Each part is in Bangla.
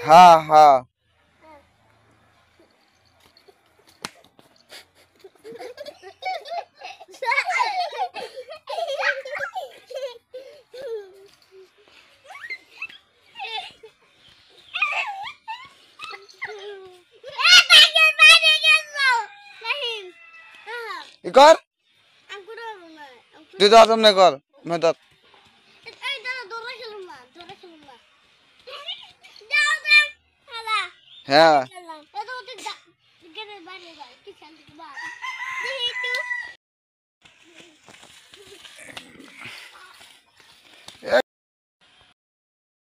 হ্যাঁ হ্যাঁ ই কর তুই দাঁত এমনি কর মেদাত হ্যাঁ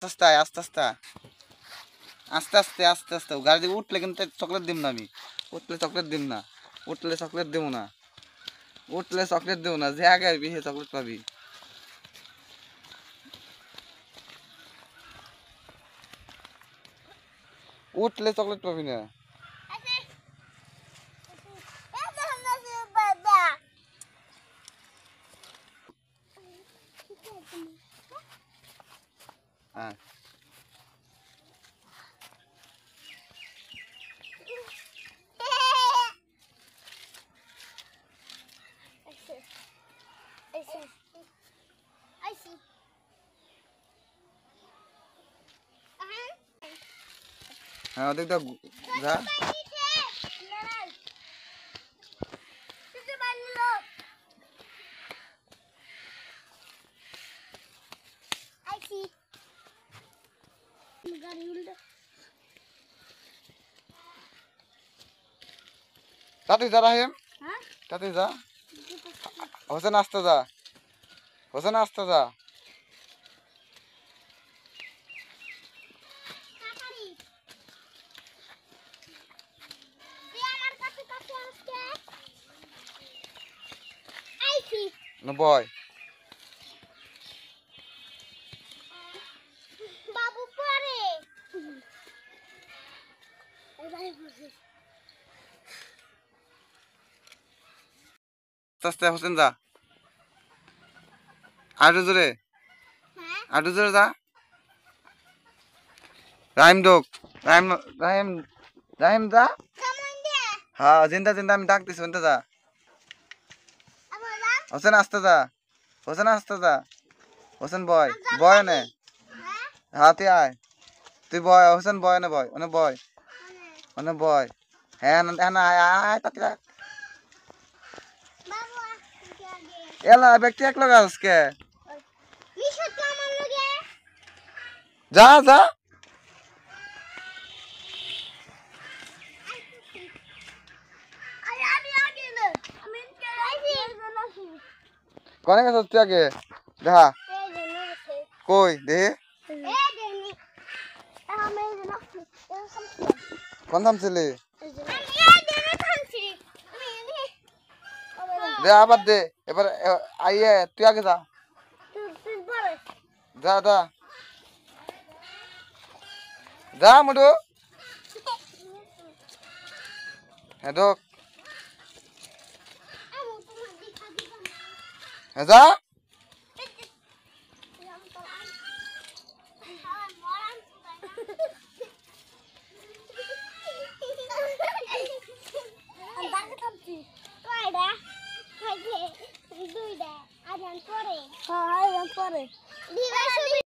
আস্তে আস্তে আস্তে আস্তে আস্তে আস্তে আস্তে গাড়ি দিয়ে উঠলে কিন্তু চকলেট দিব না আমি উঠলে চকলেট দিব না উঠলে চকলেট দেবো না উঠলে চকলেট দেবো না যে আগে আসবি সে চকলেট পাবি উঠলে চকলেট পাবি না হ্যাঁ হ্যাঁ ওদিক তো যা তাতে যা রাহিম তাতে যা হোসেন আসতে যা হোসেন আসতে যা No boy. বাবু পরে আস্তে হোসেন যা আরো জোরে যা রাহিম ঢোক রাহিম রাহিম রাহিম যা হ্যাঁ জিন্দা জিন্দা আমি ডাক দিছি শুনতে যা হোসেন আসতে যা হোসেন আসতে যা হোসেন বয় বয় নে হ্যাঁ তুই আয় তুই বয় হোসেন বয় না বয় অনে বয় অনে বয় হ্যাঁ না আয় আয় তাতে এলা ব্যক্তি এক লগা আজকে যা যা কনে গেছ তুই আগে দেখা কই দে কোন থামছিলি দে আবার দে এবার আইয়ে তুই আগে যা যা যা যা মুডু হ্যাঁ ঢোক হ্যাঁ যা পরে